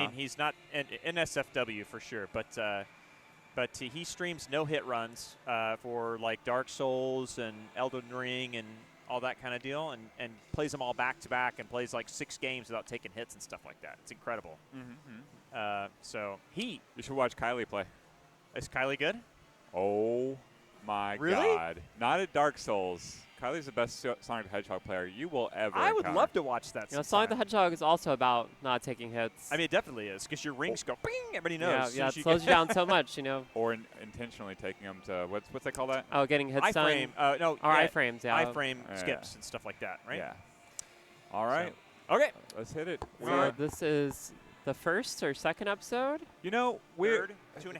mean, he's not an SFW for sure, but he streams no-hit runs for like Dark Souls and Elden Ring and all that kind of deal, and plays them all back-to-back and plays like 6 games without taking hits and stuff like that. It's incredible. So you should watch Kylie play. Is Kylie good? Oh, my God. Not at Dark Souls. Kylie's the best Sonic the Hedgehog player you will ever I would encounter. love to watch that. You know, Sonic the Hedgehog is also about not taking hits. I mean, it definitely is, because your rings go bing, everybody knows. Yeah, it slows you down so much, you know. Or intentionally taking them to, what's they call that? Oh, getting hits done. iframe, no. Or iframes, yeah. Iframe skips and stuff like that, right? Yeah. All right. So, okay. Let's hit it. So this is the first or second episode? You know, we're... Third,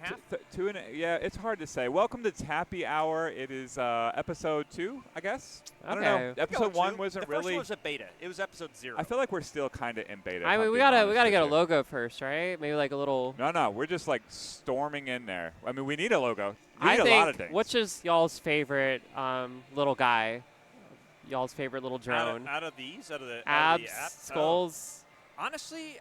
2.5? Yeah, it's hard to say. Welcome to Tappy Hour. It is episode 2, I guess. I don't know. Episode 1 wasn't really... The first one was a beta. It was episode 0. I feel like we're still kind of in beta. I mean, we gotta get a logo first, right? Maybe like a little... No, we're just like storming in there. I mean, we need a logo. We I need think, a lot of things. which is y'all's favorite little guy? Y'all's favorite little drone? Out of these? Out of the abs, app? skulls? Honestly,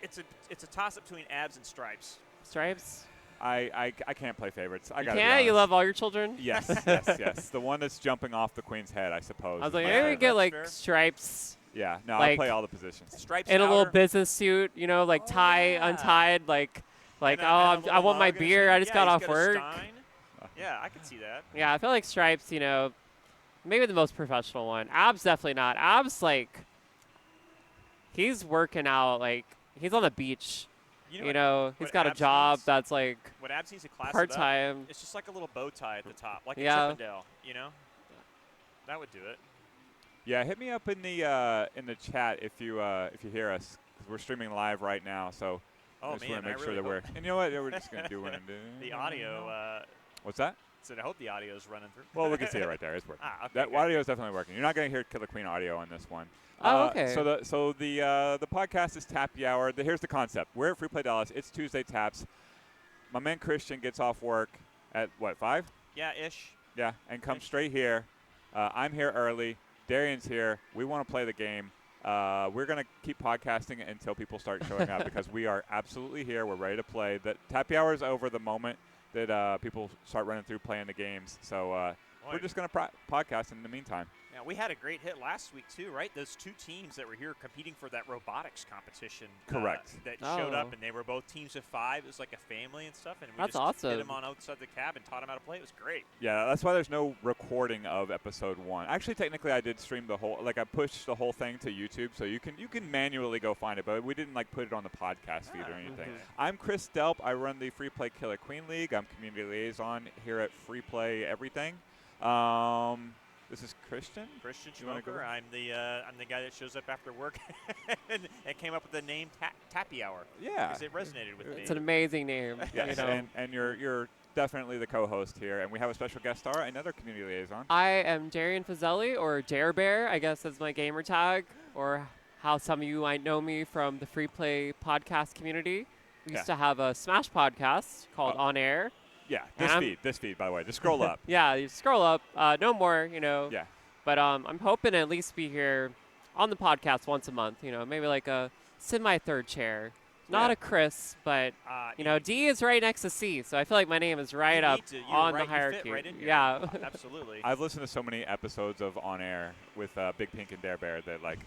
it's a toss-up between abs and stripes. Stripes? I can't play favorites. You can't? You love all your children? Yes, yes. The one that's jumping off the queen's head, I suppose. I was like, maybe we get like stripes. Yeah, no, like, I play all the positions. Stripes in a outer. little business suit, you know, like untied, like I want my beer. I just got off work. Yeah, I can see that. Yeah, I feel like stripes, you know, maybe the most professional one. Abs, definitely not. Abs, like, he's working out, like, he's on the beach. You know, he's got a job that's like what abs needs a class part-time. It's just like a little bow tie at the top, like a Chippendale, you know? That would do it. Yeah, hit me up in the chat if you hear us, because we're streaming live right now. So I just want to make sure that we're. And you know what? We're just gonna do one and do. The audio. What's that? So I hope the audio is running through. Well, we can see it right there. It's working. Okay, that audio is definitely working. You're not going to hear Killer Queen audio on this one. Oh, okay. So the podcast is Tappy Hour. Here's the concept. We're at Free Play Dallas. It's Tuesday Taps. My man Christian gets off work at, what, 5? Yeah, ish. Yeah, and comes straight here. I'm here early. Darian's here. We want to play the game. We're going to keep podcasting until people start showing up because we are absolutely here. We're ready to play. The Tappy Hour is over the moment that people start running through playing the games. So we're just going to podcast in the meantime. Yeah, we had a great hit last week, too, right? Those 2 teams that were here competing for that robotics competition. Correct. That showed up, and they were both teams of 5. It was like a family and stuff. And we That's just awesome. hit them on outside the cab and taught them how to play. It was great. Yeah, that's why there's no recording of episode 1. Actually, technically, I did stream the whole, like I pushed the whole thing to YouTube, so you can manually go find it, but we didn't like put it on the podcast feed or anything. I'm Chris Delp. I run the Free Play Killer Queen League. I'm community liaison here at Free Play Everything. This is Christian. Christian Schmoker. I'm the guy that shows up after work and came up with the name Tappy Hour. Yeah, because it resonated with me. It's an amazing name. Yes, you know. and you're definitely the co-host here, and we have a special guest star, another community liaison. I am Darian Fazzelli, or Dare Bear, I guess is my gamer tag, or how some of you might know me from the Free Play podcast community. We used to have a Smash podcast called On Air. Yeah, this feed, by the way. Just scroll up. Yeah, you scroll up. No more, you know. Yeah. But I'm hoping to at least be here on the podcast once a month, you know, maybe like a semi-third chair. Not a Chris, but, you know, D is right next to C, so I feel like my name is right up on the hierarchy. Right in here. Yeah. Absolutely. I've listened to so many episodes of On Air with Big Pink and Dare Bear that, like...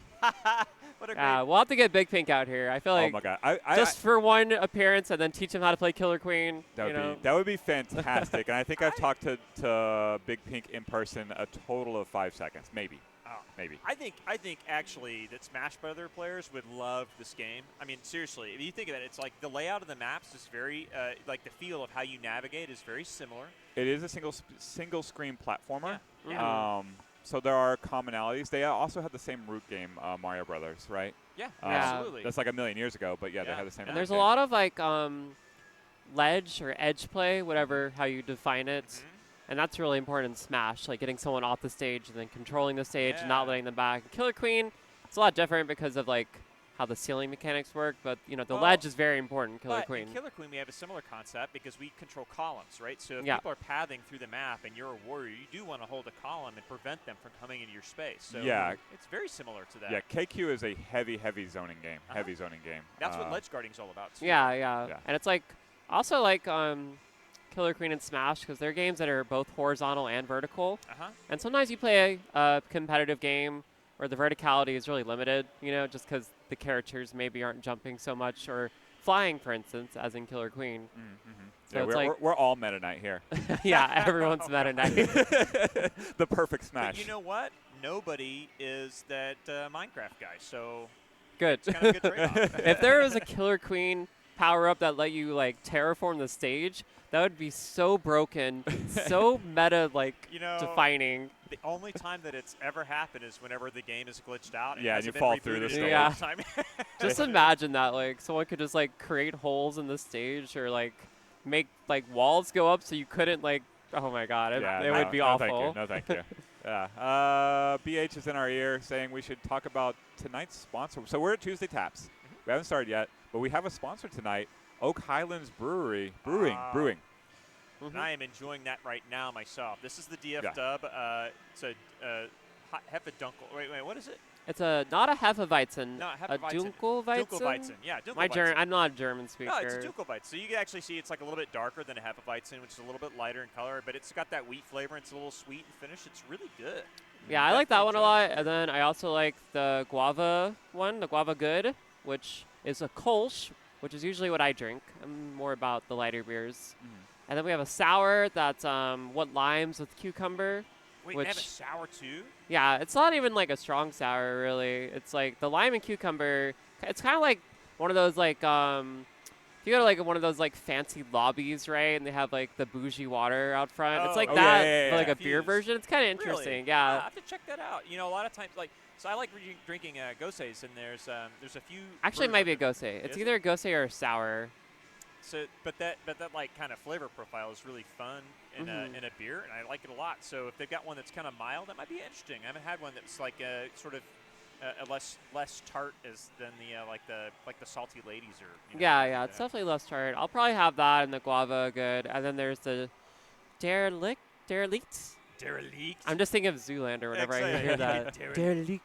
What a great we'll have to get Big Pink out here. I feel like oh my God. just for one appearance and then teach him how to play Killer Queen. That would be fantastic. And I think I've talked to Big Pink in person a total of 5 seconds, maybe. Maybe. I think actually that Smash Brother players would love this game. I mean, seriously, if you think of it, it's like the layout of the maps is very, like the feel of how you navigate is very similar. It is a single screen platformer. Yeah. So there are commonalities. They also have the same root game, Mario Brothers, right? Yeah, absolutely. That's like a million years ago, but yeah, they have the same. And there's a lot of like ledge or edge play, whatever how you define it. Mm-hmm. And that's really important in Smash, like getting someone off the stage and then controlling the stage and not letting them back. Killer Queen, it's a lot different because of like how the ceiling mechanics work, but the Well, ledge is very important. Killer But Queen. in Killer Queen, we have a similar concept because we control columns, right? So if Yeah. people are pathing through the map and you're a warrior, you do want to hold a column and prevent them from coming into your space. So Yeah. it's very similar to that. Yeah, KQ is a heavy zoning game. Heavy zoning game. That's what ledge guarding's all about. Too. Yeah. And it's like also like Killer Queen and Smash because they're games that are both horizontal and vertical. And sometimes you play a competitive game where the verticality is really limited, just because the characters maybe aren't jumping so much or flying, for instance, as in Killer Queen. So yeah, it's we're all Meta Knight here. yeah, everyone's Meta Knight. The perfect Smash. But you know what? Nobody is that Minecraft guy, so Good. it's kind of a good trade-off. If there was a Killer Queen power-up that let you, like, terraform the stage, that would be so broken, so meta, like, defining. The only time that it's ever happened is whenever the game is glitched out. And and you fall through the stage. Yeah. Just imagine that, like, someone could just, like, create holes in the stage or, like, make, like, walls go up so you couldn't, like, oh, my God. It would be awful. No, thank you. Yeah. BH is in our ear saying we should talk about tonight's sponsor. So we're at Tuesday Taps. We haven't started yet, but we have a sponsor tonight, Oak Highlands Brewing. And I am enjoying that right now myself. This is the DF Dub. It's a Hefeweizen. Wait, what is it? It's not a Hefeweizen. No, a Dunkelweizen? Dunkelweizen. Yeah, Dunkelweizen. I'm not a German speaker. No, it's a Dunkelweizen. So you can actually see it's like a little bit darker than a Hefeweizen, which is a little bit lighter in color, but it's got that wheat flavor. It's a little sweet and finish. It's really good. Yeah, I like that one a lot. And then I also like the guava one, the guava good, which is a Kolsch, which is usually what I drink. I'm more about the lighter beers. And then we have a sour that's limes with cucumber. Wait, they have a sour too? Yeah, it's not even like a strong sour really. It's like the lime and cucumber. It's kind of like one of those like if you go to like one of those like fancy lobbies, right? And they have like the bougie water out front. It's like that, but like a beer version. It's kind of interesting. Really? Yeah. I have to check that out. A lot of times so I like drinking Goses, and there's a few. Actually, it might be a Gose. It's either a Gose or a sour. So, but that like kind of flavor profile is really fun in a beer, and I like it a lot. So if they've got one that's kind of mild, that might be interesting. I haven't had one that's like a sort of a less tart than the salty ladies or. Yeah, it's definitely less tart. I'll probably have that and the guava good, and then there's the derelict. I'm just thinking of Zoolander whenever I hear that. Derelict.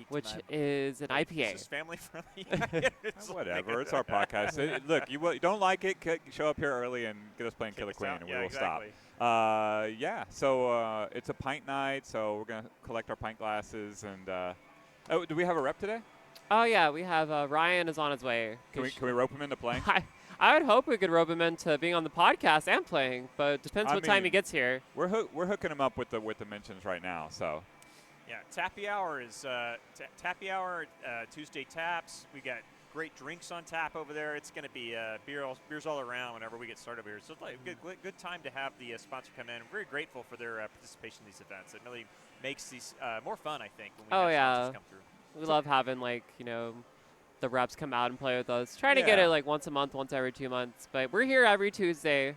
Which is an IPA. It's family friendly. Whatever, it's our podcast. Look, you don't like it, show up here early and get us playing Killer Queen, and we will stop. So it's a pint night, so we're going to collect our pint glasses. And do we have a rep today? Oh, yeah, we have Ryan is on his way. Can we rope him into playing? I would hope we could rope him into being on the podcast and playing, but it depends what time he gets here. We're hooking him up with the mentions right now, so. Yeah, Tappy Hour is Tappy Hour, Tuesday Taps. We got great drinks on tap over there. It's going to be beers all around whenever we get started over here. So it's like a good time to have the sponsor come in. I'm very grateful for their participation in these events. It really makes these more fun, I think, when we have sponsors come through. We love having, the reps come out and play with us. Trying to get it, once a month, once every 2 months. But we're here every Tuesday,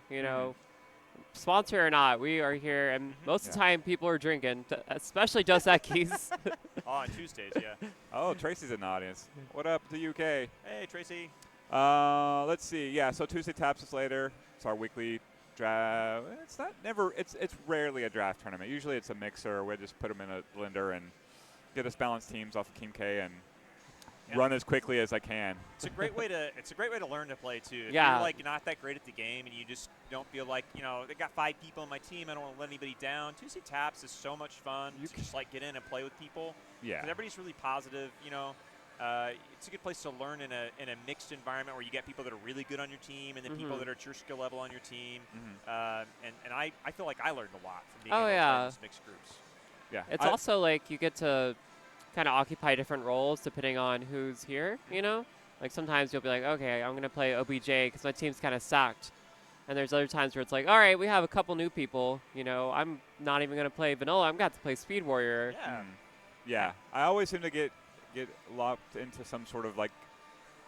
Sponsor or not, we are here, and most of the time people are drinking, especially Dos Equis. On Tuesdays, yeah. Oh, Tracy's in the audience. What up, the UK? Hey, Tracy. Let's see. Yeah, so Tuesday Taps is later. It's our weekly draft. It's rarely a draft tournament. Usually it's a mixer. We just put them in a blender and get us balanced teams off of King K and run as quickly as I can. It's a great way to learn to play too. If you're not that great at the game and you just don't feel like they got 5 people on my team, I don't want to let anybody down. Tuesday Taps is so much fun. You can just get in and play with people. Yeah. Everybody's really positive. It's a good place to learn in a mixed environment where you get people that are really good on your team and then people that are at your skill level on your team. And I feel like I learned a lot from being able to play in these mixed groups. Yeah. It's also like you get to kind of occupy different roles depending on who's here, Like sometimes you'll be like, okay, I'm going to play OBJ because my team's kind of stacked. And there's other times where it's like, all right, we have a couple new people. I'm not even going to play Vanilla. I'm going to have to play Speed Warrior. Yeah. Yeah. I always seem to get locked into some sort of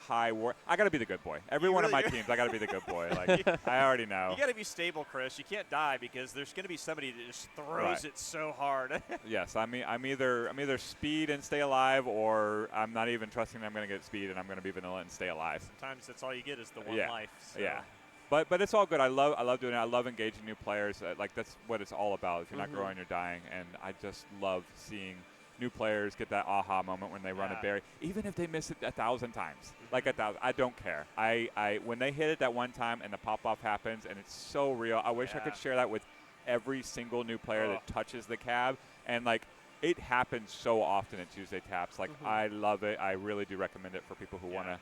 high war. I got to be the good boy. Every one of my teams, I got to be the good boy. Like I already know. You got to be stable, Chris. You can't die because there's going to be somebody that just throws it so hard. Yes, I'm either speed and stay alive, or I'm not even trusting that I'm going to get speed and I'm going to be vanilla and stay alive. Sometimes that's all you get is the one life. So. Yeah. But it's all good. I love doing it. I love engaging new players. Like that's what it's all about. If you're not growing, you're dying. And I just love seeing new players get that aha moment when they run a berry, even if they miss it 1,000 times. Like 1,000, I don't care. I when they hit it that one time and the pop off happens and it's so real. I wish I could share that with every single new player that touches the cab. And like it happens so often at Tuesday Taps. Like I love it. I really do recommend it for people who want to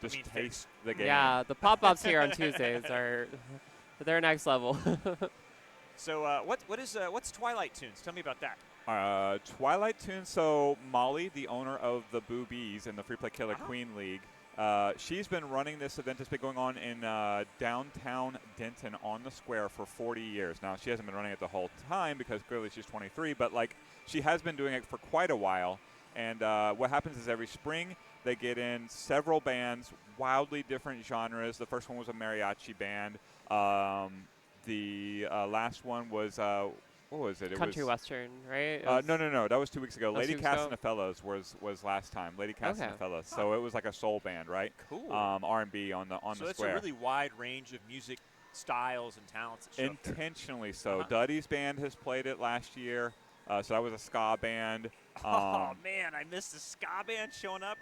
just taste the game. Yeah, the pop-ups here on Tuesdays are they're next level. So what's Twilight Tunes? Tell me about that. Twilight Tunes. So Molly, the owner of the Boobies and the Free Play Killer Queen League, she's been running this event that's been going on in downtown Denton on the square for 40 years. Now, she hasn't been running it the whole time because clearly she's 23, but like she has been doing it for quite a while. And what happens is every spring they get in several bands, wildly different genres. The first one was a mariachi band. The last one was what was it? Country Western, right? No. That was 2 weeks ago. Lady 2 weeks Cass ago? and the Fellas was last time. Lady Cass and the Fellas. So it was like a soul band, right? Cool. R&B on the so the it's square. a really wide range of music styles and talents. That show up there. Intentionally so. Duddy's band has played it last year. So that was a ska band. Oh man, I missed the ska band showing up.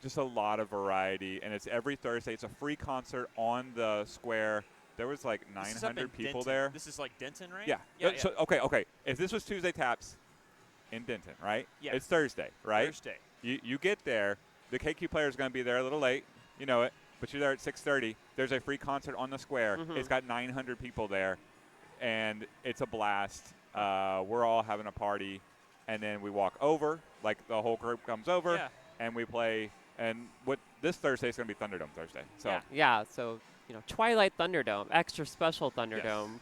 Just a lot of variety, and it's every Thursday. It's a free concert on the square. There was like 900 people Denton. there. This is like Denton, right? Yeah. So okay. If this was Tuesday Taps in Denton, right? Yeah. It's Thursday, right? Thursday. You get there. The KQ player is going to be there a little late. You know it. But you're there at 6:30. There's a free concert on the square. It's got 900 people there, and it's a blast. We're all having a party, and then we walk over. Like the whole group comes over, and we play. And what this Thursday is going to be Thunderdome Thursday. So So Twilight Thunderdome, extra special Thunderdome.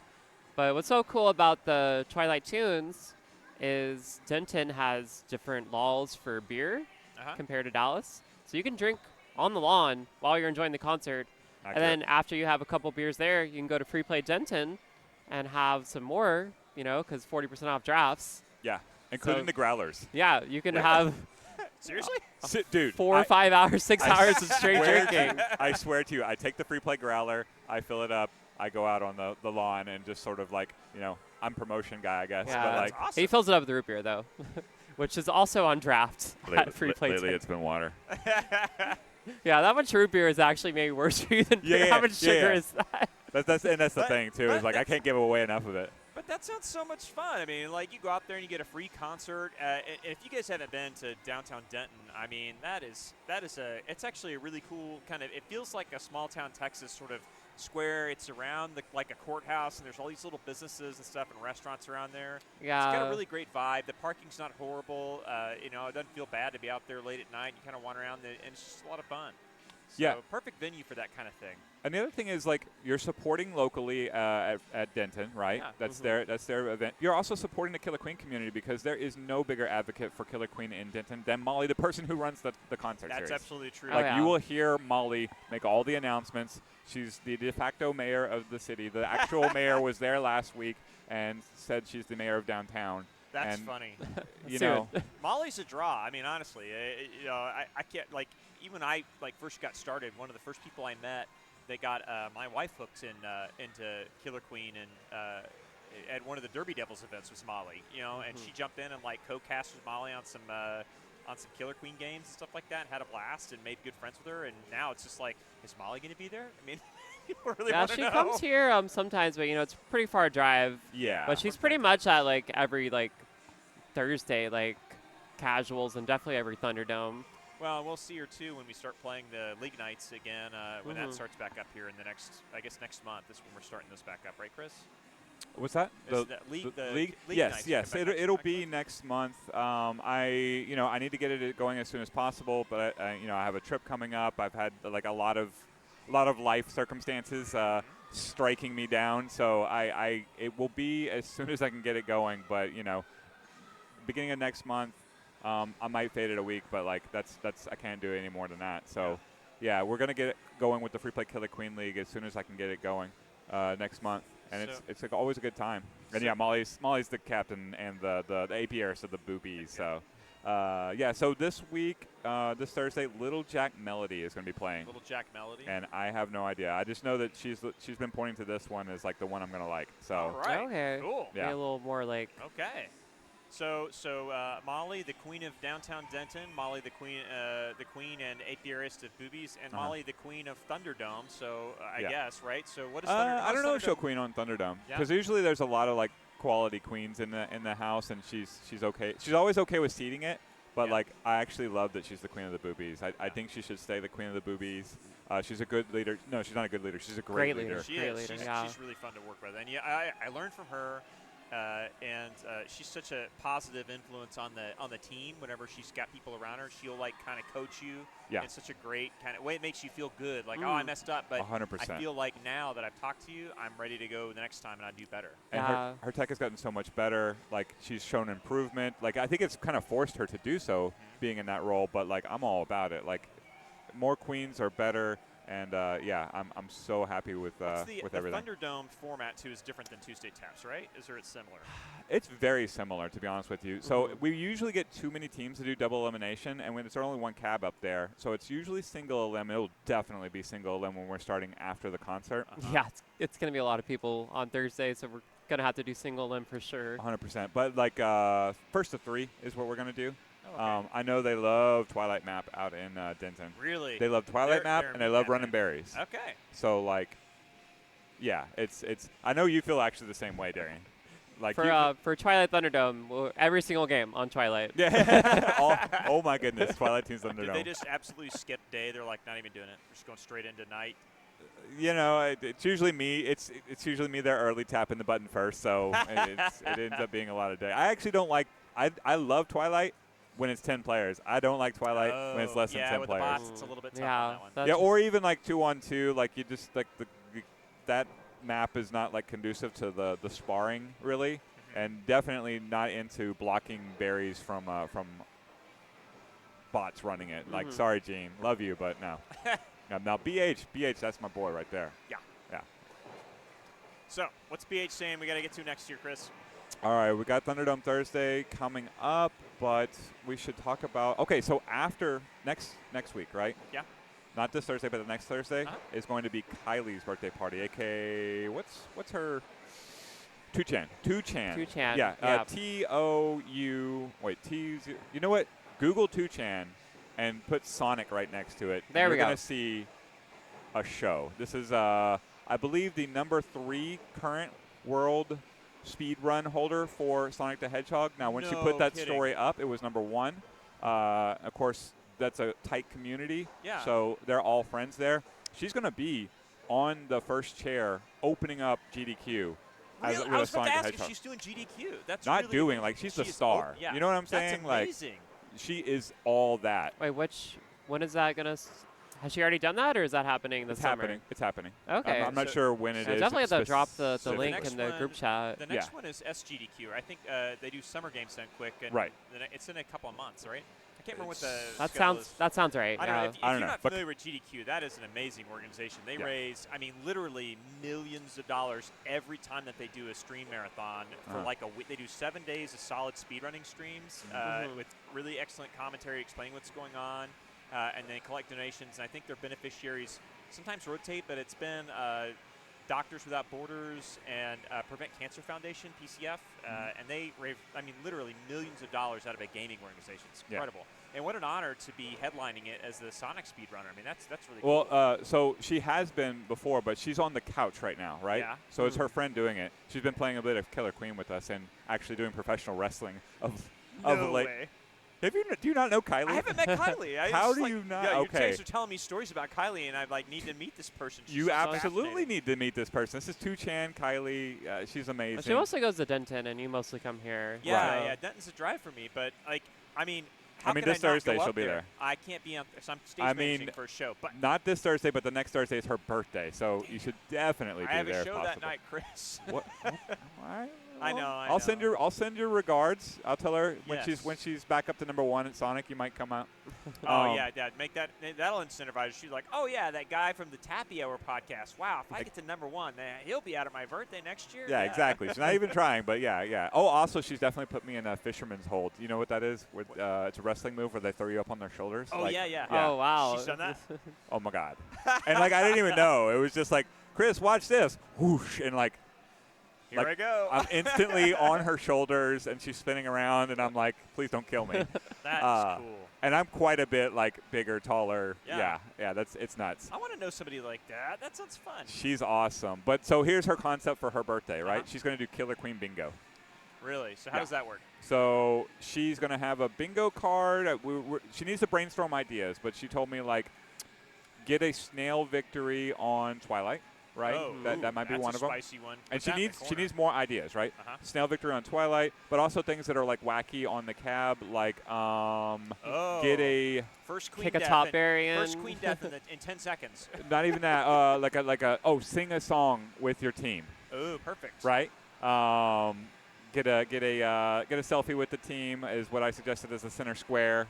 But what's so cool about the Twilight Tunes is Denton has different laws for beer compared to Dallas. So you can drink on the lawn while you're enjoying the concert. Then after you have a couple beers there, you can go to Free Play Denton and have some more, because 40% off drafts. Yeah, including the growlers. Yeah, you can have Seriously? Dude, 4 or 5 hours, 6 hours of straight drinking. I swear to you, I take the Free Play growler, I fill it up, I go out on the lawn and just sort of like, I'm promotion guy, I guess. Yeah, but like, awesome. He fills it up with root beer, though, which is also on draft at Free Play. Lately it's been water. Yeah, that much root beer is actually maybe worse for you than beer. How much sugar is that? That's the thing, too, is like I can't give away enough of it. But that sounds so much fun. I mean, like you go out there and you get a free concert. If you guys haven't been to downtown Denton, I mean, it's actually a really cool kind of, it feels like a small town Texas sort of square. It's around like a courthouse, and there's all these little businesses and stuff and restaurants around there. Yeah. It's got a really great vibe. The parking's not horrible. It doesn't feel bad to be out there late at night. You kind of wander around, and it's just a lot of fun. So perfect venue for that kind of thing. And the other thing is, like, you're supporting locally at Denton, right? Yeah. That's their event. You're also supporting the Killer Queen community because there is no bigger advocate for Killer Queen in Denton than Molly, the person who runs the concert series. That's absolutely true. Like, you will hear Molly make all the announcements. She's the de facto mayor of the city. The actual mayor was there last week and said she's the mayor of downtown. That's and, funny. Molly's a draw. I mean, honestly, I can't, like, even when I first got started, one of the first people I met, they got my wife hooked into Killer Queen, and at one of the Derby Devils events was Molly, and she jumped in and like co-cast with Molly on some Killer Queen games and stuff like that, and had a blast and made good friends with her. And now it's just like, is Molly going to be there? I mean, people really want to know. She comes here sometimes, but it's a pretty far drive. Yeah. But she's pretty much at like every Thursday, like casuals, and definitely every Thunderdome. Well, we'll see her too when we start playing the league nights again. When that starts back up here in the next month. This is when we're starting this back up, right, Chris? What's that? The league yes. nights It'll be next month. I need to get it going as soon as possible, but I have a trip coming up. I've had like a lot of life circumstances striking me down, so it will be as soon as I can get it going. But beginning of next month, I might fade it a week, but like that's I can't do any more than that. So, yeah, we're gonna get it going with the Free Play Killer Queen League as soon as I can get it going next month, and it's like always a good time. And yeah, Molly's the captain and the apiarist of the boobies. So, so this week, this Thursday, Little Jack Melody is gonna be playing. Little Jack Melody. And I have no idea. I just know that she's been pointing to this one as like the one I'm gonna like. So. All right. Okay. Cool. Yeah. Be a little more like. Okay. So Molly, the queen of downtown Denton, Molly, the queen and apiarist of boobies, and Molly, the queen of Thunderdome. So I guess, right? So what is Thunderdome? I don't know if she'll queen on Thunderdome because usually there's a lot of like quality queens in the house, and she's okay. She's always okay with seeding it, but like I actually love that she's the queen of the boobies. I think she should stay the queen of the boobies. She's a good leader. No, she's not a good leader. She's a great leader. She is. She's really fun to work with, and I learned from her. And she's such a positive influence on the team. Whenever she's got people around her, she'll like kind of coach you. Yeah. In such a great kind of way. It makes you feel good. Like, I messed up, but 100%. I feel like now that I've talked to you, I'm ready to go the next time and I do better. And her tech has gotten so much better. Like she's shown improvement. Like I think it's kind of forced her to do so, being in that role. But like I'm all about it. Like more queens are better. And I'm so happy with everything. The Thunderdome format too is different than Tuesday Taps, right? Or it's similar? It's very similar, to be honest with you. So we usually get too many teams to do double elimination, and when it's only one cab up there, so it's usually single elim. It'll definitely be single elim when we're starting after the concert. Yeah, it's going to be a lot of people on Thursday, so we're going to have to do single elim for sure. 100%. But like first to 3 is what we're going to do. Okay. I know they love Twilight Map out in Denton. Really? They love Twilight Map, and they love Running Berries. Okay. So, like, yeah, it's. I know you feel actually the same way, Darian. Like for Twilight Thunderdome, every single game on Twilight. Yeah. oh my goodness, Twilight Team's Thunderdome. Did they just absolutely skip day? They're like not even doing it. They're just going straight into night. You know, it's usually me. It's usually me there early tapping the button first, so it ends up being a lot of day. I actually don't like. I love Twilight when it's 10 players. I don't like Twilight when it's less than 10 with players. The bots, it's a little bit tough on that one. Yeah, or even like 2-on-2. Like you just like that map is not like conducive to the sparring really, and definitely not into blocking berries from bots running it. Like, sorry, Gene, love you, but no. Now BH, that's my boy right there. Yeah. Yeah. So what's BH saying we got to get to next year, Chris? All right, we got Thunderdome Thursday coming up, but we should talk about. Okay, so after next week, right? Yeah. Not this Thursday, but the next Thursday is going to be Kylie's birthday party, aka what's her? Tuchan. Yeah. T-O-U. Wait, T. You know what? Google Tuchan and put Sonic right next to it. There we go. You're going to see a show. This is, I believe, the number 3 current world speed run holder for Sonic the Hedgehog. Now, when she put that story up, it was number 1. Of course, that's a tight community. Yeah. So they're all friends there. She's going to be on the first chair opening up GDQ. Really? I was about to ask if she's doing GDQ. That's not really doing, like, she's the star. Yeah. You know what I'm saying? That's amazing. Like, she is all that. Wait, when is that going to has she already done that, or is that happening this summer? It's happening. Okay. I'm not sure when it is. Definitely have to drop the link in the group chat. The next one is SGDQ. I think they do Summer Games then quick. And it's in a couple of months, right? I can't remember what the schedule is. That sounds right. I don't know. If I don't you're know, not familiar with GDQ, that is an amazing organization. They raise, literally millions of dollars every time that they do a stream marathon for like a week. They do 7 days of solid speedrunning streams with really excellent commentary explaining what's going on, and then collect donations. And I think their beneficiaries sometimes rotate, but it's been Doctors Without Borders and Prevent Cancer Foundation, PCF, and they raise, literally millions of dollars out of a gaming organization. It's incredible. Yeah. And what an honor to be headlining it as the Sonic speedrunner. That's really cool. Well, so she has been before, but she's on the couch right now, right? Yeah. So it's her friend doing it. She's been playing a bit of Killer Queen with us and actually doing professional wrestling of late. Way. Do you not know Kylie? I haven't met Kylie. How do you not? Yeah, okay. You guys are telling me stories about Kylie, and I need to meet this person. You absolutely need to meet this person. This is Tuchan, Kylie. She's amazing. Well, she mostly goes to Denton, and you mostly come here. Yeah, yeah. Denton's a drive for me, but this Thursday she'll be there. I can't be on. So I'm stage managing for a show, but not this Thursday, but the next Thursday is her birthday, so you should definitely be there. I have a show that night, Chris. What? Why? I know. I'll send your regards. I'll tell her when she's back up to #1 at Sonic, you might come out. Oh yeah, make that'll incentivize her. She's like, oh yeah, that guy from the Tappy Hour podcast. Wow, if I get to #1, then he'll be out at my birthday next year. Yeah, exactly. She's not even trying, but yeah. Oh, also she's definitely put me in a fisherman's hold. You know what that is? It's a wrestling move where they throw you up on their shoulders. Oh yeah. Oh wow. She's done that. Oh my God. And like I didn't even know. It was just like, Chris, watch this. Whoosh, and like. Here I go. I'm instantly on her shoulders, and she's spinning around, and I'm like, please don't kill me. That's cool. And I'm quite a bit like bigger, taller. Yeah. It's nuts. I want to know somebody like that. That sounds fun. She's awesome. But so here's her concept for her birthday, right? She's going to do Killer Queen Bingo. Really? So how does that work? So she's going to have a bingo card. She needs to brainstorm ideas, but she told me, like, get a snail victory on Twilight. Right, oh, that might be one of them. Spicy one. And she needs more ideas, right? Snail victory on Twilight, but also things that are like wacky on the cab, like get a first queen kick death a top variant. First queen death in 10 seconds. Not even that. Sing a song with your team. Oh, perfect. Right. Get a selfie with the team is what I suggested as the center square.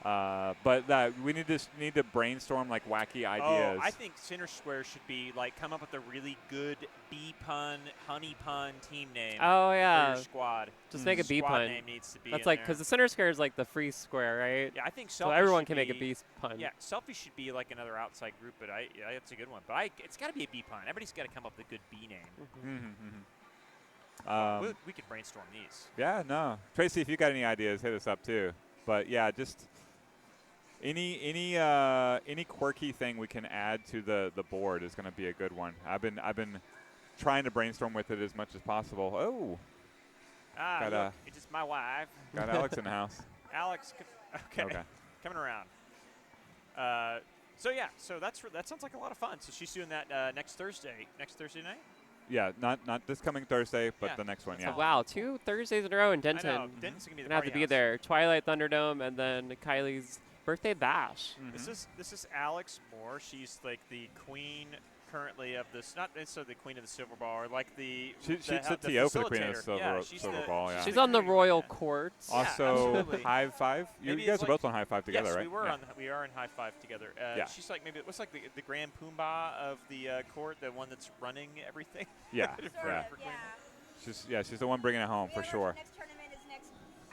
But we need to brainstorm like wacky ideas. Oh, I think Center Square should be like come up with a really good bee pun, honey pun team name. Oh yeah. For your squad. Just make a bee squad pun. Name needs to be That's in like there. because the center square is like the free square, right? Yeah, I think so everyone can make a be bee pun. Yeah, Selfie should be like another outside group, but that's a good one. But it's got to be a bee pun. Everybody's got to come up with a good bee name. We could brainstorm these. Yeah, no, Tracy, if you got any ideas, hit us up too. But yeah, just. Any quirky thing we can add to the board is going to be a good one. I've been trying to brainstorm with it as much as possible. Oh, look, it's just my wife. Got Alex in the house. Alex, okay. Coming around. So that sounds like a lot of fun. So she's doing that next Thursday night. Yeah, not this coming Thursday, but the next one. Yeah. So wow, 2 Thursdays in a row in Denton. I know. Denton's gonna be the gonna have to be house. there. Twilight Thunderdome and then Kylie's birthday bash. Mm-hmm. This is Alex Moore. She's like the queen currently of this, not necessarily the queen of the silver ball, or like the she's the the TO for the queen of facilitator. the silver ball. Yeah. She's on the royal court. Also, High Five. You guys are both on High Five together, yes, right? we are in High Five together. She's like maybe what's like the Grand Poobah of the court, the one that's running everything. Yeah, she's the one bringing it home for sure. Our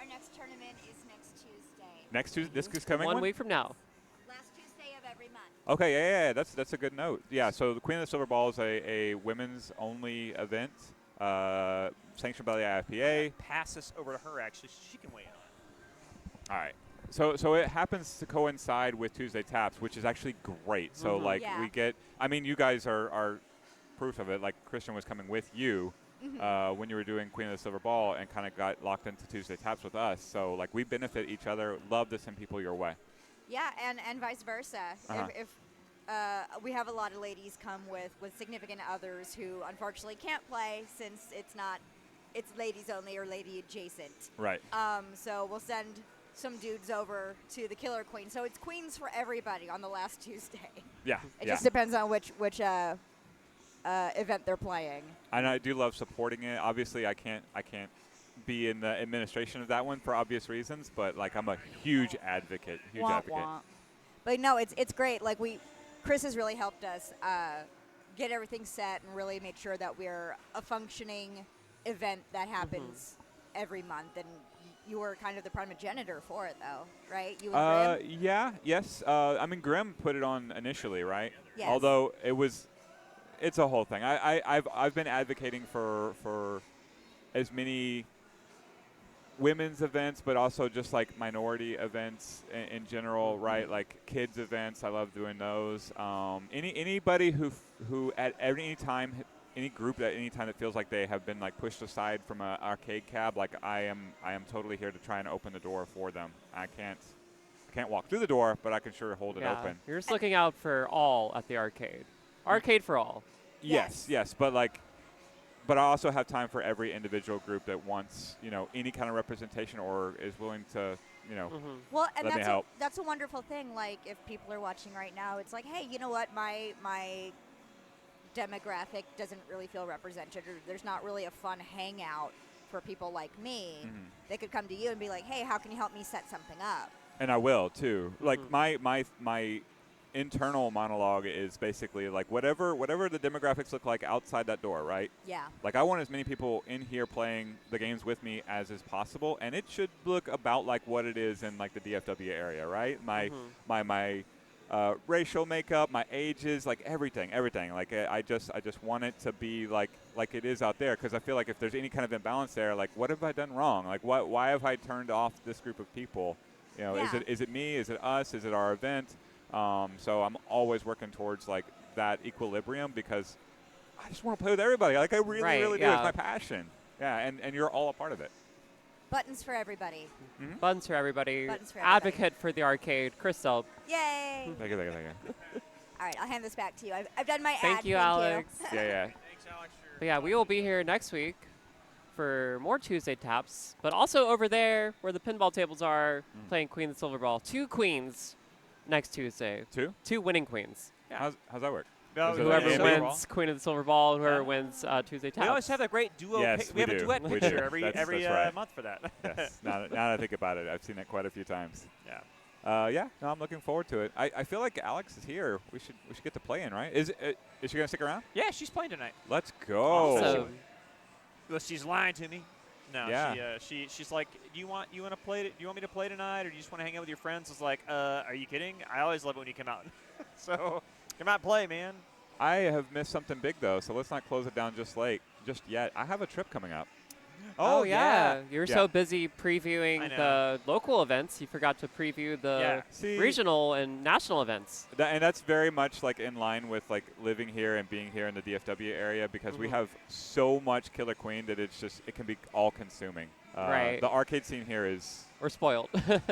next tournament is next Tuesday. Next Tuesday, this is coming one week from now. Last Tuesday of every month. Okay, yeah, that's a good note. Yeah, so the Queen of the Silver Ball is a women's only event, sanctioned by the IFPA. Pass this over to her actually, so she can weigh in on it. All right. So it happens to coincide with Tuesday Taps, which is actually great. So we get, I mean, you guys are proof of it. Like Christian was coming with you. When you were doing Queen of the Silver Ball and kind of got locked into Tuesday Taps with us. So, like, we benefit each other. Love to send people your way. Yeah, and vice versa. If we have a lot of ladies come with significant others who unfortunately can't play since it's ladies only or lady adjacent. Right. So we'll send some dudes over to the Killer Queen. So it's queens for everybody on the last Tuesday. Yeah. It just depends on which event they're playing. And I do love supporting it. Obviously, I can't be in the administration of that one for obvious reasons, but like I'm a huge advocate. But no, it's great. Like Chris has really helped us get everything set and really make sure that we're a functioning event that happens every month. And you were kind of the primogenitor for it, though, right? You and Grim? Yes. I mean, Grim put it on initially, right? Yes. Although it's a whole thing. I've been advocating for as many women's events, but also just like minority events in general, right? Like kids events, I love doing those. Anybody who at any time, any group at any time that feels like they have been like pushed aside from an arcade cab, like I am totally here to try and open the door for them. I can't walk through the door, but I can sure hold it open. You're just looking out for all at the arcade. Arcade for all. Yes, but I also have time for every individual group that wants, any kind of representation or is willing to, well, and let me help. That's a wonderful thing. Like if people are watching right now, it's like, hey, you know what, my demographic doesn't really feel represented, or there's not really a fun hangout for people like me, they could come to you and be like, hey, how can you help me set something up? And I will too. Like my internal monologue is basically like whatever the demographics look like outside that door, right? Yeah. Like I want as many people in here playing the games with me as is possible, and it should look about like what it is in like the DFW area, right? My racial makeup, my ages, like everything. Like I just want it to be like it is out there, because I feel like if there's any kind of imbalance there, like what have I done wrong? Like why have I turned off this group of people? You know, is it me? Is it us? Is it our event? So I'm always working towards like that equilibrium, because I just want to play with everybody. Like I really do. It's my passion. Yeah, and you're all a part of it. Buttons for everybody. Buttons for everybody. Buttons for everybody. Advocate for the arcade. Crystal. Yay! Thank you. All right, I'll hand this back to you. I've done my ad. Thank you, Alex. Yeah. Thanks, Alex. But yeah, we will be here next week for more Tuesday taps, but also over there where the pinball tables are, playing Queen and Silver Ball. 2 queens next Tuesday. 2? 2 winning queens. Yeah. How's that work? No, Is it Whoever an Silver wins Ball. Queen of the Silver Ball, whoever wins Tuesday taps. We always have a great duo. Yes, we have we a do. duet We picture do. every That's right. month for that. Yes. Now that I think about it, I've seen it quite a few times. Yeah. No, I'm looking forward to it. I feel like Alex is here. We should get to play in, right? Is she gonna stick around? Yeah, she's playing tonight. Let's go. Awesome. Well, she's lying to me. No, Yeah. she's like, do you want to play? Do you want me to play tonight, or do you just want to hang out with your friends? It's like, are you kidding? I always love it when you come out. So come out and play, man. I have missed something big though, so let's not close it down just yet. I have a trip coming up. Oh, yeah. You're Yeah. so busy I previewing know. the local events, you forgot to preview the See, regional and national events. and that's very much like in line with like living here and being here in the DFW area, because we have so much Killer Queen that it can be all consuming. Right. The arcade scene here is We're spoiled.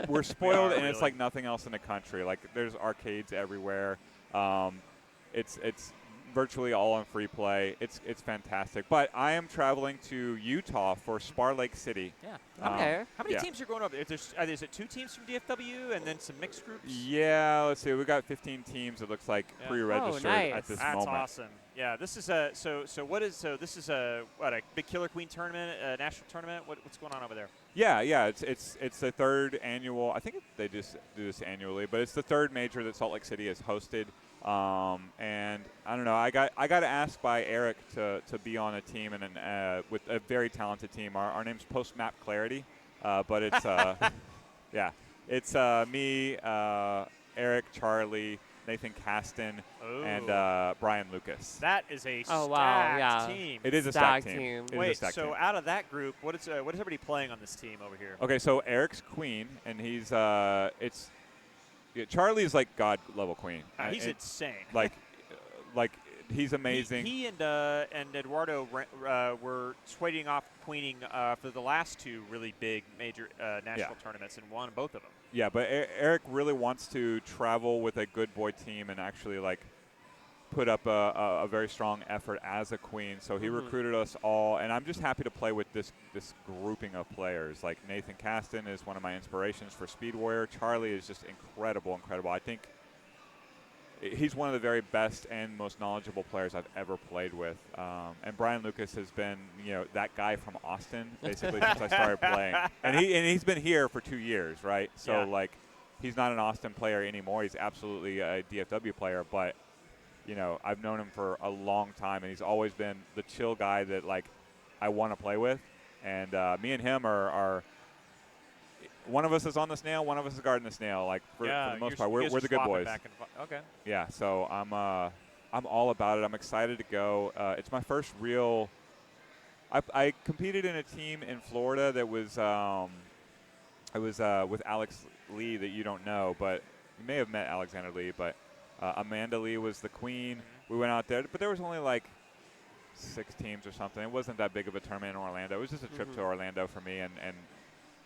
we're spoiled, and it's really. like nothing else in the country. Like there's arcades everywhere. It's virtually all on free play. It's fantastic. But I am traveling to Utah for Spar Lake City. Yeah. Okay. How many yeah. teams are going over? Is it 2 teams from DFW and then some mixed groups? Yeah, let's see. We got 15 teams. It looks like Yeah. pre-registered Oh, nice. at this That's moment. awesome. Yeah, this is this is a big Killer Queen tournament, a national tournament. What's going on over there? Yeah. It's the 3rd annual. I think they just do this annually, but it's the 3rd major that Salt Lake City has hosted. And I don't know. I got asked by Eric to be on a team and with a very talented team. Our name's Post Map Clarity, but it's it's me, Eric, Charlie, Nathan Caston, and Brian Lucas. That is a Oh, wow, stacked yeah. team. It is a Stacked stacked team. team. It is a Wait, stacked so team. out of that group, what is everybody playing on this team over here? Okay, so Eric's Queen, and he's Charlie's like God level Queen. He's And, insane. like he's amazing. He and Eduardo were trading off queening for the last 2 really big major national tournaments and won both of them. Yeah, but Eric really wants to travel with a good boy team and actually like put up a very strong effort as a queen. So he recruited us all, and I'm just happy to play with this grouping of players. Like Nathan Caston is one of my inspirations for Speed Warrior. Charlie is just incredible. I think he's one of the very best and most knowledgeable players I've ever played with. And Brian Lucas has been, that guy from Austin basically since I started playing. And he's been here for 2 years, right? So like, he's not an Austin player anymore. He's absolutely a DFW player, but I've known him for a long time, and he's always been the chill guy that like I want to play with. And me and him are one of us is on the snail, one of us is guarding the snail. Like for the most part, we're the good boys. Okay. Yeah, so I'm all about it. I'm excited to go. It's my first real. I competed in a team in Florida that was I was with Alex Lee that you don't know, but you may have met Alexander Lee, but Amanda Lee was the queen. We went out there, but there was only like 6 teams or something. It wasn't that big of a tournament in Orlando. It was just a trip to Orlando for me and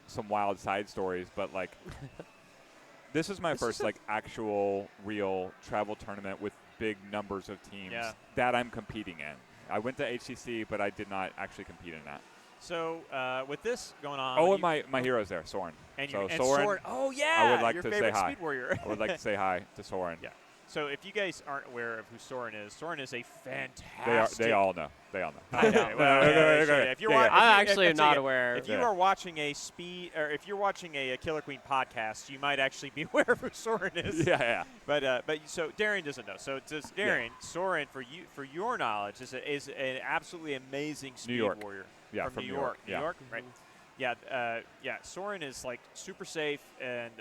some wild side stories, but like this is my first like actual real travel tournament with big numbers of teams that I'm competing in. I went to HCC, but I did not actually compete in that. So with this going on, and my hero's there, Soren. And so and Soren, Soren. Oh yeah, I would like your to say favorite hi. Speed Warrior. I would like to say hi to Soren. Yeah. So if you guys aren't aware of who Soren is a fantastic. They all know. They all know. Okay, well, yeah, sure. If you're Yeah, yeah. I'm actually not aware. aware. If you are watching a if you're watching a Killer Queen podcast, you might actually be aware of who Soren is. Yeah. But so Darian doesn't know. So just Darian, Soren, for your knowledge, is an absolutely amazing speed warrior. Yeah, from New York. Yeah. New York, right? Yeah. Soren is like super safe and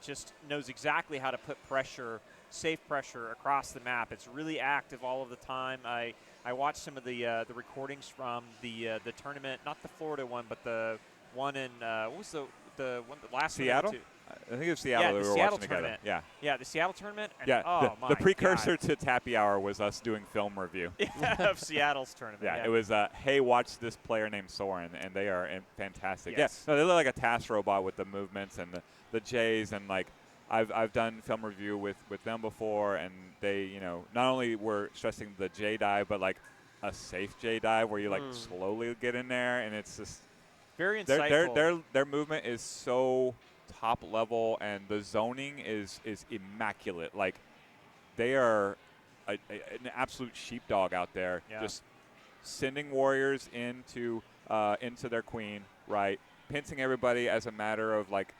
just knows exactly how to put safe pressure across the map. It's really active all of the time. I watched some of the recordings from the tournament, not the Florida one, but the one in what was the one the last Seattle? one? I think it was Seattle. Yeah, that the we were Seattle watching tournament. together. Yeah, the Seattle tournament. And Yeah. The precursor God. to Tappy Hour was us doing film review. Of Seattle's tournament. Yeah, it was, hey, watch this player named Soren, and they are fantastic. Yes. Yeah, no, they look like a task robot with the movements and the J's, and like I've done film review with them before, and they, not only were stressing the J dive, but like a safe J dive where you like slowly get in there, and it's just very insightful. Their movement is so top level, and the zoning is immaculate. Like they are an absolute sheepdog out there, just sending warriors into their queen, right? Pincing everybody as a matter of like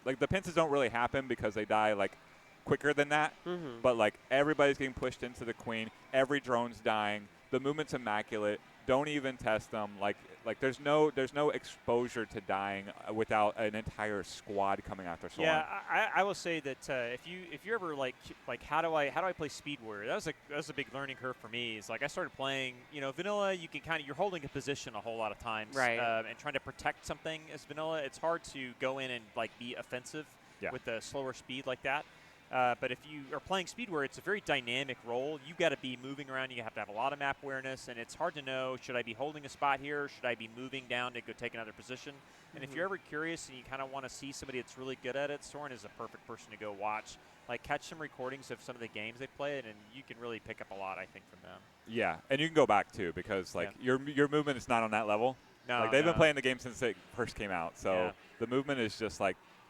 the pinces don't really happen because they die like quicker than that. But like everybody's getting pushed into the queen. Every drone's dying. The movement's immaculate. Don't even test them. Like there's no exposure to dying without an entire squad coming after Soren. Yeah, I will say that if you ever like how do I play Speed Warrior? That was a big learning curve for me. It's like I started playing vanilla. You can you're holding a position a whole lot of times, right? And trying to protect something as vanilla. It's hard to go in and like be offensive with a slower speed like that. But if you are playing Speed Warrior, it's a very dynamic role. You've got to be moving around. You have to have a lot of map awareness, and it's hard to know, should I be holding a spot here? Or should I be moving down to go take another position? And if you're ever curious and you kind of want to see somebody that's really good at it, Soren is a perfect person to go watch. Like, catch some recordings of some of the games they played, and you can really pick up a lot, I think, from them. Yeah, and you can go back, too, because, your movement is not on that level. No, they've been playing the game since it first came out, so the movement is just,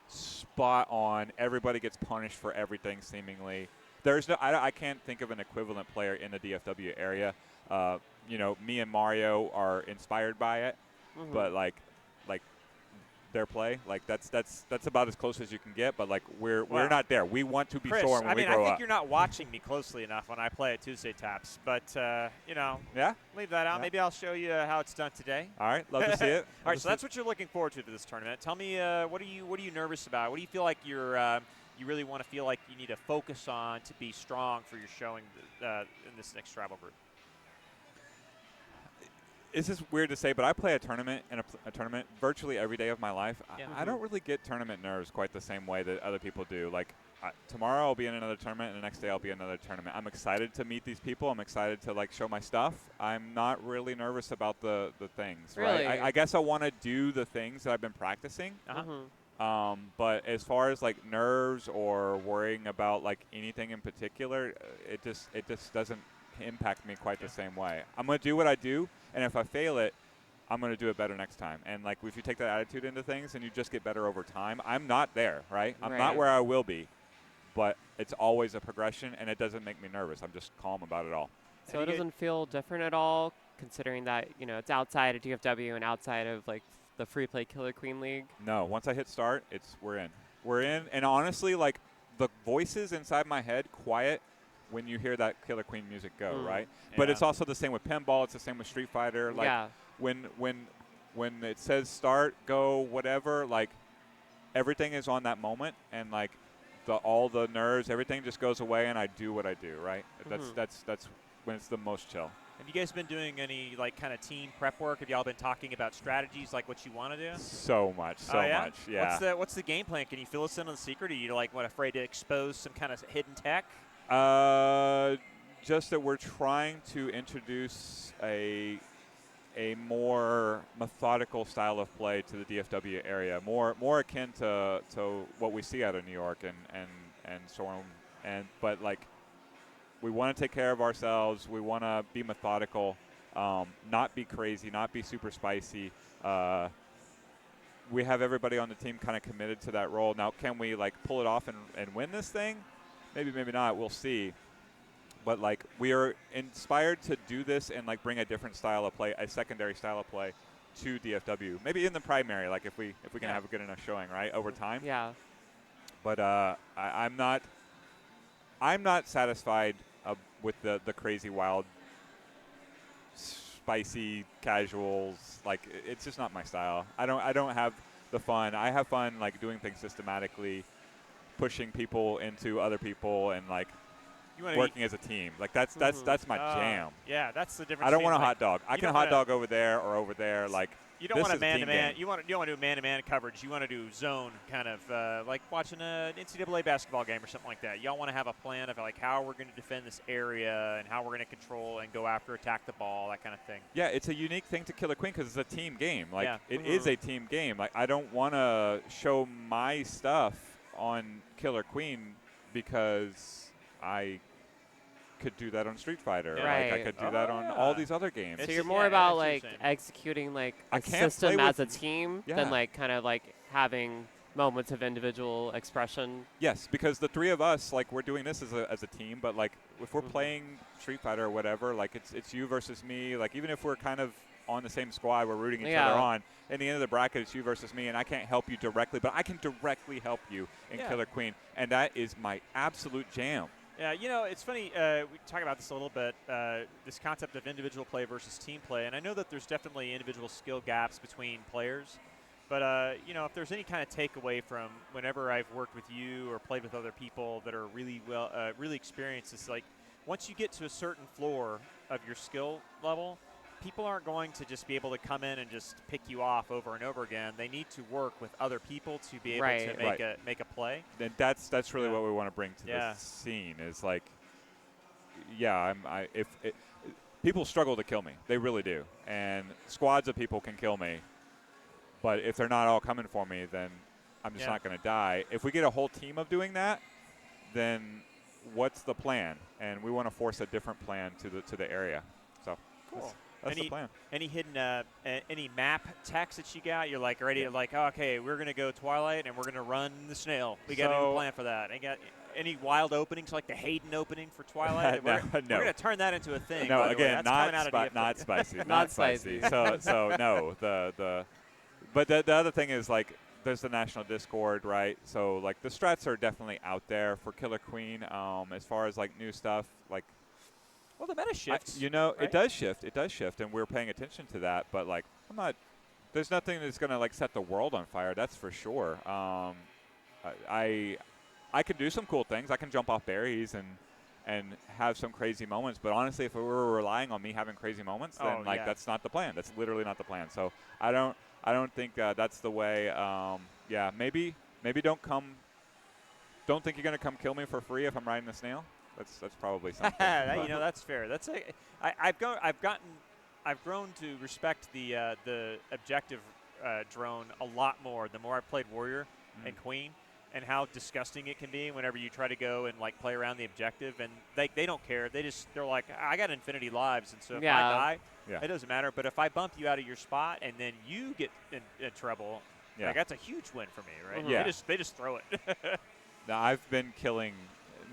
spot on. Everybody gets punished for everything seemingly. There's no I can't think of an equivalent player in the DFW area. Me and Mario are inspired by it, but like their play, that's about as close as you can get. But we're not there. We want to be Chris, Soren when we grow up. I think you're not watching me closely enough when I play at Tuesday Taps, but leave that out. Yeah. Maybe I'll show you how it's done today. All right, love to see it. All right, so that's what you're looking forward to this tournament. Tell me, what are you nervous about? What do you feel like you really want to feel like you need to focus on to be strong for your showing in this next travel group? It's just weird to say, but I play a tournament virtually every day of my life. Yeah. I don't really get tournament nerves quite the same way that other people do. Tomorrow I'll be in another tournament, and the next day I'll be in another tournament. I'm excited to meet these people. I'm excited to show my stuff. I'm not really nervous about the things. Really? Right? I guess I want to do the things that I've been practicing. But as far as nerves or worrying about anything in particular, it just doesn't impact me quite the same way. I'm going to do what I do, and if I fail it, I'm going to do it better next time. And if you take that attitude into things and you just get better over time, I'm not there, right? I'm not where I will be, but it's always a progression, and it doesn't make me nervous. I'm just calm about it all. So it doesn't feel different at all, considering that it's outside of DFW and outside of the free play Killer Queen League? No, once I hit start, we're in. We're in, and honestly, the voices inside my head quiet when you hear that Killer Queen music go, right? Yeah. But it's also the same with pinball. It's the same with Street Fighter. When it says start, go, whatever, everything is on that moment, and all the nerves, everything just goes away, and I do what I do, right? That's when it's the most chill. Have you guys been doing any kind of team prep work? Have y'all been talking about strategies, what you want to do? So much, much, yeah. What's the game plan? Can you fill us in on the secret? Are you afraid to expose some kind of hidden tech? Just that we're trying to introduce a more methodical style of play to the DFW area, more akin to what we see out of New York and Soren, but we want to take care of ourselves. We want to be methodical, not be crazy, not be super spicy. We have everybody on the team kind of committed to that role. Now, can we pull it off and win this thing? maybe not. We'll see. But like we are inspired to do this and like bring a different style of play, a secondary style of play, to DFW. Maybe in the primary, like if we can have a good enough showing, right, over time. Yeah. But I'm not satisfied with the crazy wild, spicy casuals. Like it's just not my style. I don't have the fun. I have fun like doing things systematically, pushing people into other people, and like working as a team. Like that's my jam. Yeah, that's the difference. I don't want a like, hot dog. I can hot dog over there or over there. Like you don't want a man-to-man. You don't want to do man-to-man coverage. You want to do zone kind of like watching an NCAA basketball game or something like that. Y'all want to have a plan of like how we're going to defend this area and how we're going to control and go after, attack the ball, that kind of thing. Yeah, it's a unique thing to Killer Queen because it's a team game. Like it is a team game. Like I don't want to show my stuff on Killer Queen because I could do that on Street Fighter. Right. Like I could do that on all these other games. So you're more about like executing like a system as a team than like kind of like having moments of individual expression. Yes, because the three of us, like we're doing this as a team, but like if we're playing Street Fighter or whatever, like it's you versus me. Like even if we're kind of on the same squad, we're rooting each other on. In the end of the bracket, it's you versus me, and I can't help you directly, but I can directly help you in Killer Queen, and that is my absolute jam. Yeah, you know, it's funny, we talk about this a little bit, this concept of individual play versus team play, and I know that there's definitely individual skill gaps between players, but, you know, if there's any kind of takeaway from whenever I've worked with you or played with other people that are really really experienced, it's like once you get to a certain floor of your skill level, people aren't going to just be able to come in and just pick you off over and over again. They need to work with other people to be able to make a play. And that's really what we want to bring to this scene is like, people struggle to kill me. They really do. And squads of people can kill me. But if they're not all coming for me, then I'm just not going to die. If we get a whole team of doing that, then what's the plan? And we want to force a different plan to the area. So cool. That's the plan. Any hidden, any map text that you got? You're like ready to like, oh, okay, we're gonna go Twilight and we're gonna run the snail. We got a new plan for that. Got any wild openings like the Hayden opening for Twilight? No. We're gonna turn that into a thing. No, again, not spicy, not spicy. So no, but the other thing is like there's the national Discord, right? So like the strats are definitely out there for Killer Queen. As far as like new stuff, like. Well, the meta shifts. Right? It does shift, and we're paying attention to that. But like, there's nothing that's gonna like set the world on fire. That's for sure. I can do some cool things. I can jump off berries and have some crazy moments. But honestly, if we were relying on me having crazy moments, then that's not the plan. That's literally not the plan. So I don't think that's the way. Maybe don't think you're gonna come kill me for free if I'm riding the snail. That's probably something. You know, that's fair. That's I've grown to respect the objective drone a lot more the more I've played Warrior and Queen, and how disgusting it can be whenever you try to go and like play around the objective, and they don't care. They're like, I got infinity lives, and so if I die, it doesn't matter. But if I bump you out of your spot and then you get in trouble, like that's a huge win for me, right? Yeah. They just throw it. Now I've been killing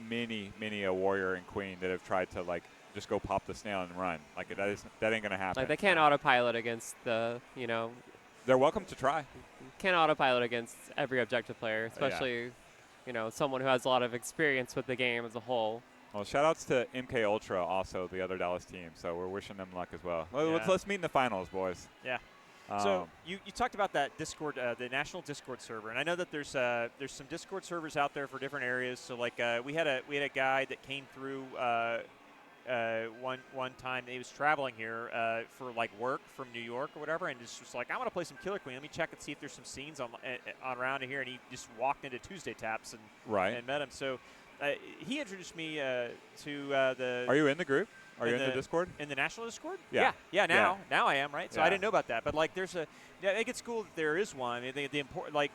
many a warrior and queen that have tried to like just go pop the snail and run. Like that ain't gonna happen. Like they can't autopilot against They're welcome to try. Can't autopilot against every objective player, especially someone who has a lot of experience with the game as a whole. Well, shout outs to MK Ultra, also the other Dallas team. So we're wishing them luck as well. Let's meet in the finals, boys. Yeah. So you talked about that Discord, the national Discord server, and I know that there's some Discord servers out there for different areas. So like we had a guy that came through one time. He was traveling here for like work from New York or whatever, and just was like, I want to play some Killer Queen. Let me check and see if there's some scenes on around here. And he just walked into Tuesday Taps and met him. So he introduced me to the. Are you in the group? Are you in the Discord? In the national Discord? Yeah. Now I am, right? So I didn't know about that, but like there's I think it's cool that there is one. I mean, the important, like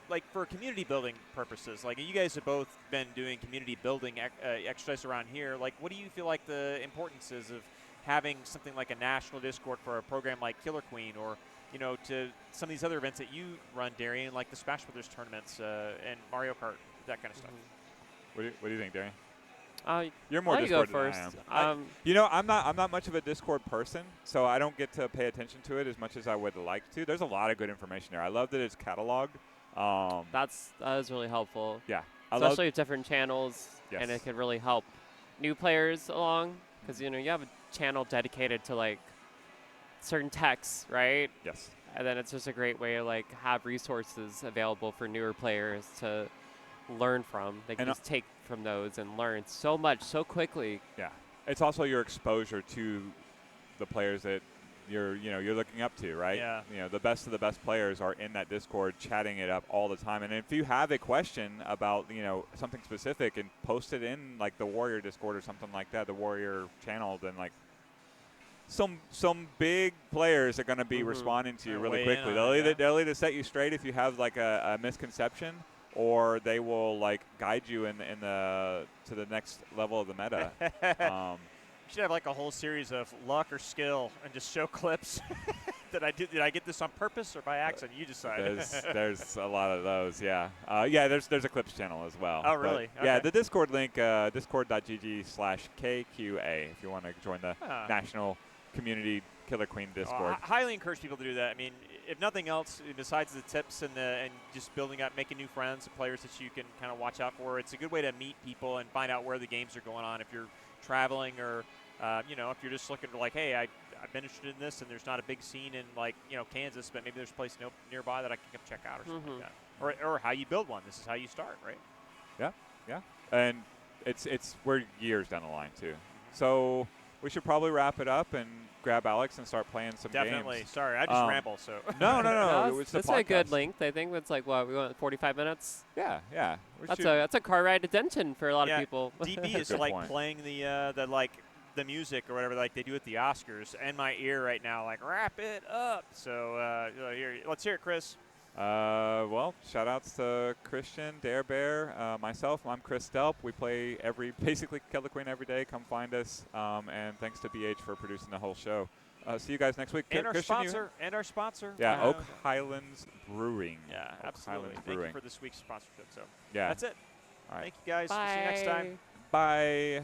like for community building purposes, like you guys have both been doing community building exercise around here. Like, what do you feel like the importance is of having something like a national Discord for a program like Killer Queen, or to some of these other events that you run, Darian, like the Smash Brothers tournaments and Mario Kart, that kind of stuff? What do you think, Darian? You're I'll more let you go Discord first. than I am. You know, I'm not much of a Discord person, so I don't get to pay attention to it as much as I would like to. There's a lot of good information there. I love that it's cataloged. That is really helpful. Yeah, Especially with different channels, Yes. and it could really help new players along because you have a channel dedicated to like certain texts, right? Yes. And then it's just a great way to like have resources available for newer players to learn from. They can just take from those and learn so much so quickly. Yeah, it's also your exposure to the players that you're looking up to, right? Yeah. The best of the best players are in that Discord chatting it up all the time. And if you have a question about something specific and post it in like the Warrior Discord or something like that, the Warrior channel, then like some big players are going to be responding to you really quickly. They'll either set you straight if you have like a misconception, or they will like guide you to the next level of the meta. You should have like a whole series of luck or skill and just show clips. Did I get this on purpose or by accident? You decide. There's a lot of those, yeah. There's a clips channel as well. Oh, really? But, yeah, Okay. the Discord link, discord.gg/KQA if you want to join the National Community Killer Queen Discord. I highly encourage people to do that. I mean, if nothing else, besides the tips and just building up, making new friends and players that you can kind of watch out for, it's a good way to meet people and find out where the games are going on. If you're traveling or, if you're just looking to like, hey, I've been interested in this and there's not a big scene in like, Kansas, but maybe there's a place nearby that I can come check out or something like that. Or how you build one. This is how you start, right? Yeah. And we're years down the line too. So we should probably wrap it up and grab Alex and start playing some Definitely. games. Sorry, I just ramble. So No. It's the That's a good podcast. length. I think it's like we went 45 minutes. Yeah. That's a car ride to Denton for a lot of people. DB is Good like point. playing the music or whatever like they do at the Oscars, and my ear right now like wrap it up. So here, let's hear it, Chris. Well, shout outs to Christian, Dare Bear, myself. I'm Chris Delp. We play basically Killer Queen every day. Come find us. And thanks to BH for producing the whole show. See you guys next week. And our Christian, sponsor. Yeah, Oak Highlands Brewing. Yeah, Oak absolutely. Highlands Thank Brewing. you for this week's sponsorship. So Yeah. that's it. All right. Thank you guys. Bye. See you next time. Bye.